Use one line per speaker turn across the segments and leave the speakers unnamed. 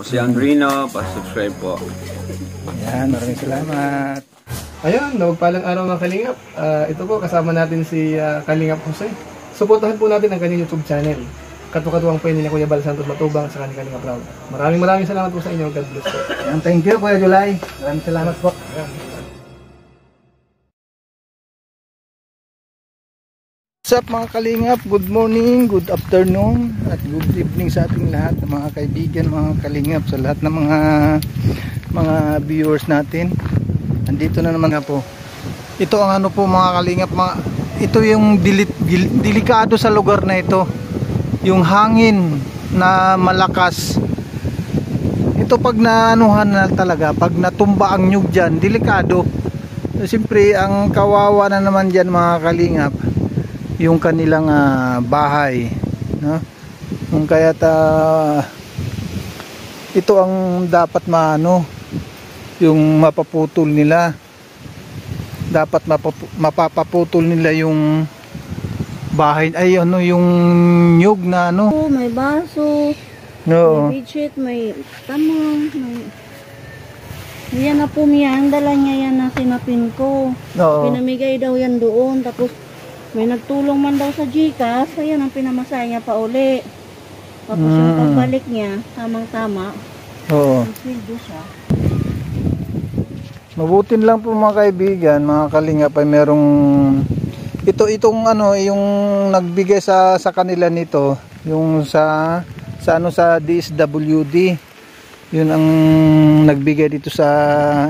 Si Andrino, pa-subscribe po.
Yan, maraming salamat.
Ayun, palang araw mga Kalingap. Ito po, kasama natin si Kalingap Jose. Suportahan po natin ang kanyang YouTube channel. Katu-katuwang po yun ni Kuya Bal Santos Matubang sa kanyang Kalingap Round. Maraming salamat po sa inyo. God bless po.
Thank you, Kuya July. Maraming salamat po. What's up mga Kalingap? Good morning, good afternoon, at good evening sa ating lahat ng mga kaibigan, mga Kalingap, sa lahat ng mga viewers natin. Andito na naman nga po. Ito ang ano po mga Kalingap, ito yung delikado sa lugar na ito. Yung hangin na malakas. Ito pag naanuhan na talaga, pag natumba ang nyug dyan, delikado. Siyempre, ang kawawa na naman dyan mga Kalingap, yung kanilang bahay, no? Kung kaya ito ang dapat maano, yung mapaputol nila, dapat mapapaputol nila yung bahay, ay ano, yung nyug na ano.
May baso,
no.
may bidget, may tamang, yan na po niya, ang dala niya yan na sinapin ko.
No.
Pinamigay daw yan doon, tapos may nagtulong man daw sa GCash, ayan ang pinamasaya niya pa uli. Tapos yung pagbalik niya, tamang-tama.
Oo.
Sildo siya.
Mabutin lang po mga kaibigan, mga Kalingap, ay merong itong ano, yung nagbigay sa kanila nito, yung sa DSWD. Yun ang nagbigay dito sa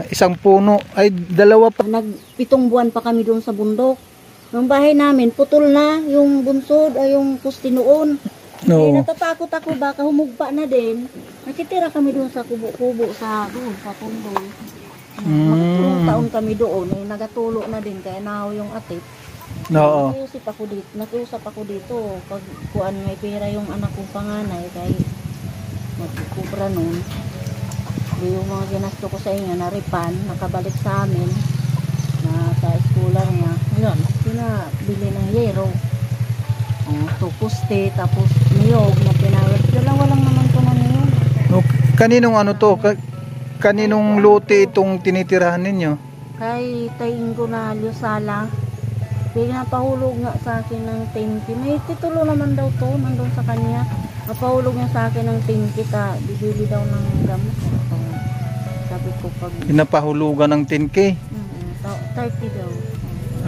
isang puno, ay dalawa pa.
7 buwan pa kami doon sa bundok. Yung bahay namin, putol na yung bunsod ay yung pusti noon.
No.
Eh, natatakot ako baka humugpa na din. Nakitira kami doon sa kubo-kubo sa pundo. Mga taon kami doon, eh, nagatulo na din kaya nahaw yung atip.
No.
Nakiusap ako dito pag kuan may pera yung anak kong panganay kay magkubra noon. Yung mga ginasto ko sa inyo na ripan, nakabalik sa amin. Sa eskular niya, yun, pinabili ng yero, tupuste, tapos niyog na pinawag. Dalawa lang naman ko na niyog.
No, kaninong ano to? Kaninong lote itong tinitirahan ninyo?
Kay taing ko na Lyosala. Pinapahulog nga sa akin ng 10K. May titulo naman daw to, nandun sa kanya. Napahulog niya sa akin ng 10K, bibili daw ng gamot. Sabi ko pag...
Pinapahulugan ng 10K?
30 daw.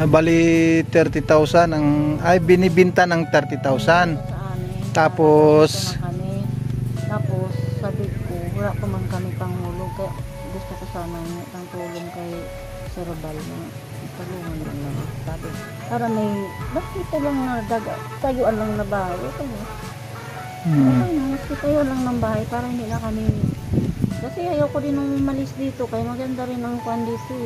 Bali 30,000 ang binibinta ng 30,000. Tapos
sabi ko wala pa man kami panghulog kaya gusto ko sana ng tulong kay Sir Bal na tulungan lang. Sabi para may bakit lang na tayuan lang na bahay. Tayo lang ng bahay para hindi na kami kasi ayaw ko din nung malis dito kaya maganda rin ang kwan dito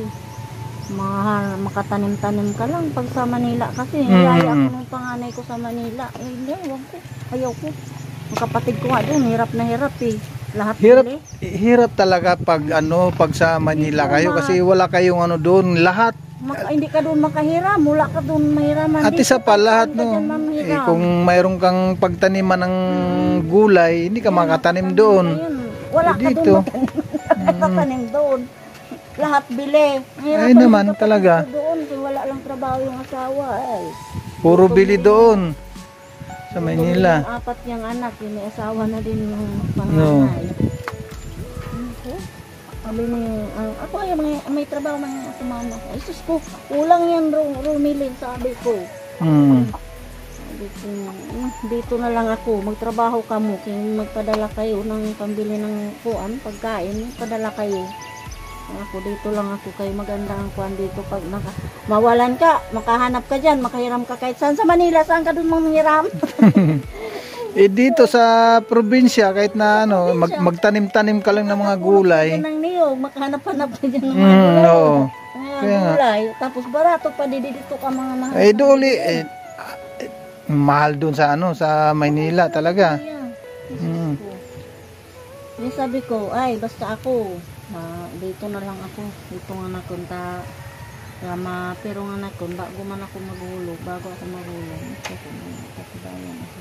makatanim-tanim ka lang pag sa Manila kasi niyaya ako nung panganay ko sa Manila hindi, wag ko, ayaw ko ang kapatid ko nga doon, hirap na hirap lahat
hirap talaga pag sa Manila kayo kasi wala kayong doon lahat
hindi ka doon makahiram, wala ka doon mahiraman
at isa pa lahat kung mayroon kang pagtaniman ng gulay hindi ka makatanim doon
wala ka doon makatanim doon lahat bili.
Ay naman talaga.
Doon, wala lang trabaho yung asawa.
Puro bili doon. Sa Manila.
Yung 4 niyang anak, yung may asawa na din yung panganay. Sabi niya, ako ay may trabaho man yung mama. Ay sus ko, ulang yan rumilin, sabi ko. Sabi ko, dito na lang ako, magtrabaho ka mo. Kung magpadala kayo ng pambili ng pagkain, padala kayo. Ako dito lang ako kay maganda ang kuan dito pag mawalan ka, makahanap ka diyan, makahiram ka kahit saan sa Manila, saan ka doon manghiram?
Dito sa probinsya kahit na magtanim-tanim ka lang ng mga gulay.
Nang niyo, makahanap-hanap ka diyan ng mga gulay. Kaya gulay, tapos barato pa dito ka mga mahal.
Duli mahal doon sa Manila talaga.
Sabi ko, ay basta ako dito na lang ako, dito nga nakunta pero nga nakun, bago man ako maghulog kasi bayan ako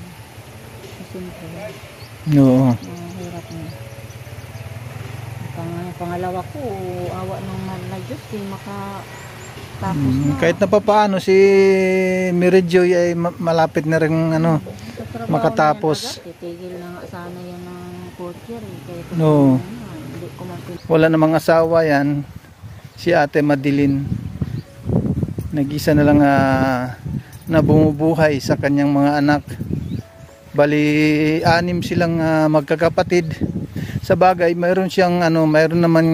simple.
Oo.
Hirap na Pangalawa ko, awa ng na Diyos, makatapos na.
Kahit na papaano si Mary Joy ay malapit na rin ano, makatapos.
Titigil na nga sana yan ng fourth year.
No. Wala namang asawa yan. Si Ate Madeline. Nag-isa na lang na bumubuhay sa kanyang mga anak. Bali, 6 silang magkakapatid. Sa bagay, mayroon siyang mayroon naman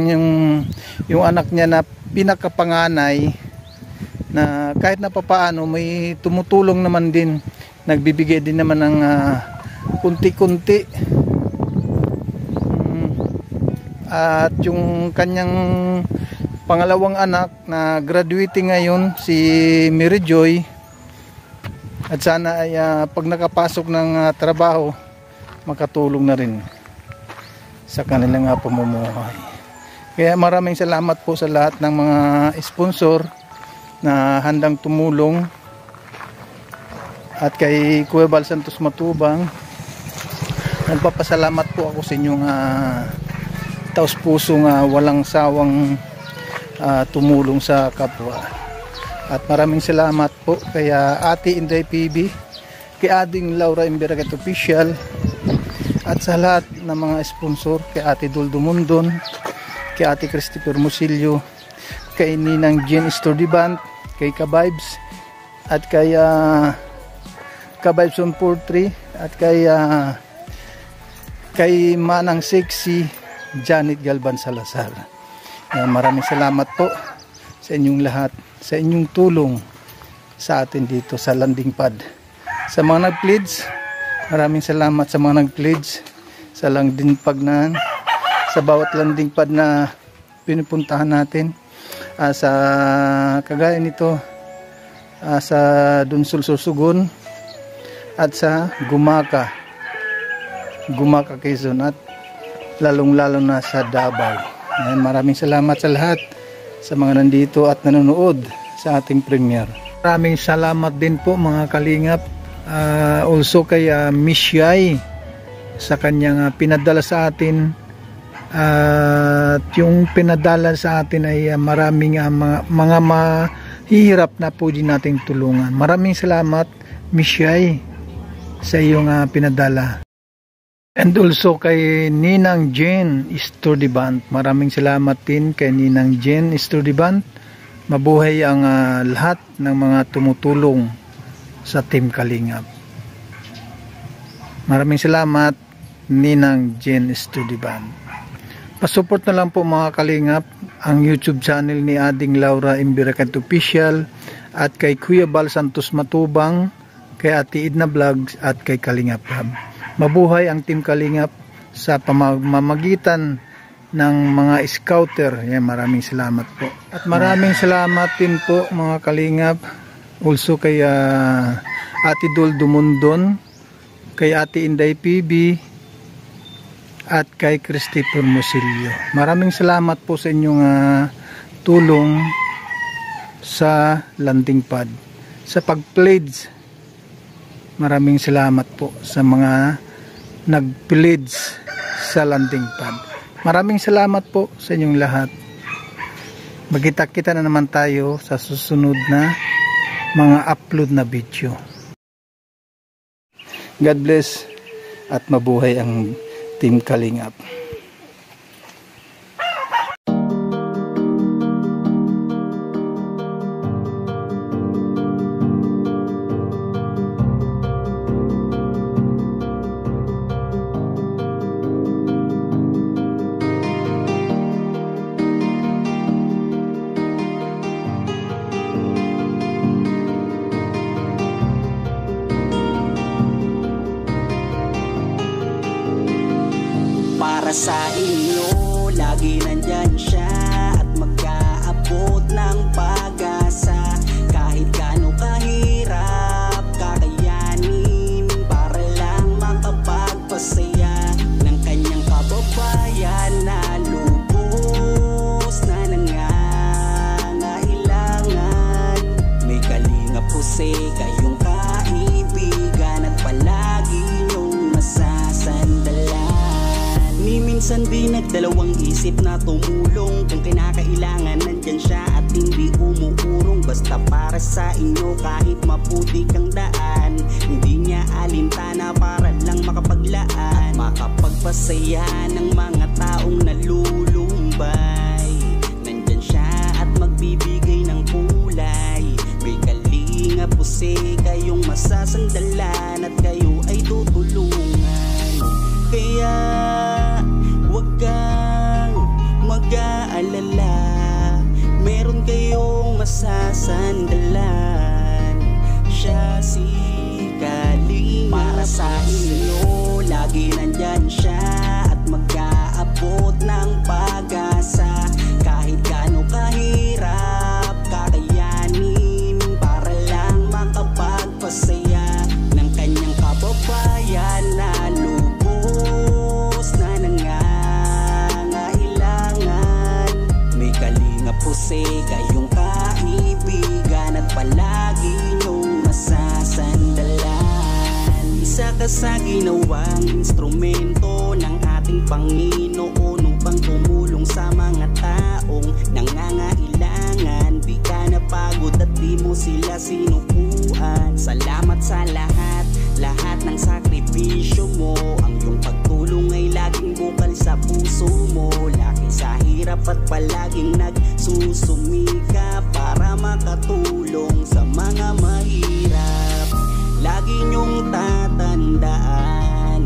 yung anak niya na pinakapanganay na kahit na papaano may tumutulong naman din. Nagbibigay din naman ng kunti-kunti. At yung kanyang pangalawang anak na graduating ngayon, si Mary Joy, at sana ay pag nakapasok ng trabaho, makatulong na rin sa kanilang pamumuhay. Kaya maraming salamat po sa lahat ng mga sponsor na handang tumulong, at kay Kuya Bal Santos Matubang, nagpapasalamat po ako sa inyong taos-pusong walang sawang tumulong sa kapwa. At maraming salamat po kay Ate Inday PB, kay Ading Laura Imberagat Official, at sa lahat ng mga sponsor, kay Ate Duldo Mundon, kay Ate Christopher Musilio, kay Ninang Jean Stordibant, kay Kabibes, at kay Kabibes on 43, at kay Manang Sexy Janet Galban Salazar. Maraming salamat po sa inyong lahat, sa inyong tulong sa atin dito sa landing pad. Sa mga nag-pledge, maraming salamat sa mga nag-pledge sa landing pad sa bawat landing pad na pinupuntahan natin. Sa kagaya nito, sa Dunsol Sorsogon, at sa Gumaka Quezon, at lalong-lalo na sa Davao. Maraming salamat sa lahat sa mga nandito at nanonood sa ating premiere. Maraming salamat din po mga kalingap, also kay Miss Yai sa kanyang pinadala sa atin, at yung pinadala sa atin ay maraming mga mahihirap na po din nating tulungan. Maraming salamat Miss Yai sa iyong pinadala. And also kay Ninang Jen Stordibant, maraming salamat din kay Ninang Jen Stordibant. Mabuhay ang lahat ng mga tumutulong sa Team Kalingap. Maraming salamat Ninang Jen Stordibant. Pasupport na lang po mga Kalingap ang YouTube channel ni Ading Laura Imberagat Official, at kay Kuya Bal Santos Matubang, kay Ate Edna Vlogs, at kay Kalingap Hub. Mabuhay ang Team Kalingap sa pamamagitan ng mga scouter. Maraming salamat po. At maraming salamat din po mga Kalingap also kay Ate Duldo Mundon, kay Ate Inday PB, at kay Christopher Musilio. Maraming salamat po sa inyong tulong sa landing pad, sa pag-pledge. Maraming salamat po sa mga nag-pledge sa landing pad. Maraming salamat po sa inyong lahat. Magkita-kita na naman tayo sa susunod na mga upload na video. God bless at mabuhay ang Team Kalingap.
Para sa inyo, lagi nandyan siya, at mag-aabot ng pag-asa. Kahit gaano kahirap kakayanin, para lang makapagpasaya ng kanyang kababayan na lubos na nangangailangan. May Kalingap Jose, kayong kaibigan, at palagi niyong masasandalan. Nimin Minsan di nagdalawang isip na tumulong. Kung kinakailangan nandyan siya at hindi umuurong. Basta para sa inyo kahit maputi kang daan, hindi niya alintana para lang makapaglaan, makapagpasaya ng mga taong nalulumbay. Nandyan siya at magbibigay ng kulay. May Kalingap Jose kayong masasandalan at kayo ay tutulungan. Kaya huwag kang mag-aalala, meron kayong masasandalan. Siya si Kalingap. Para sa inyo lagi nandyan siya at mag-aabot ng pag-asa. Kahit gaano kahirap kakayanin para lang makapagpasaya ng kanyang kababayan na lubos na nangangailangan. May Kalingap Jose kayong kaibigan at palagi niyong masasandalan. Isa ka sa ginawang instrumento ng ating Panginoon upang tumulong sa mga taong nangangailangan. Di ka napagod at di mo sila sinukuan. Salamat sa lahat ng sakripisyo mo. Ang iyong pagtulong ay laging bukal sa puso mo. Laki sa hirap at palaging nagsusumika para makatulong sa mga mahirap. Lagi niyong tatandaan,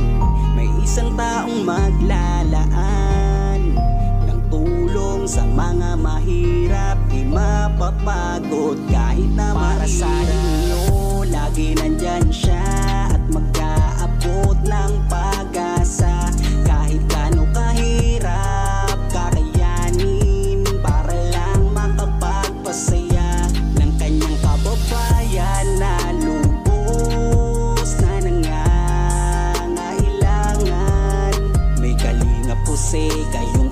may isang taong maglalaan ng tulong sa mga mahirap. Di mapapagod kahit na para sa inyo lagi nandyan siya at mag-aabot ng pag-asa. Kahit gaano kahirap kakayanin para lang makapagpasaya ng kanyang kababayan na lubos na nangangailangan. May Kalingap Jose kayong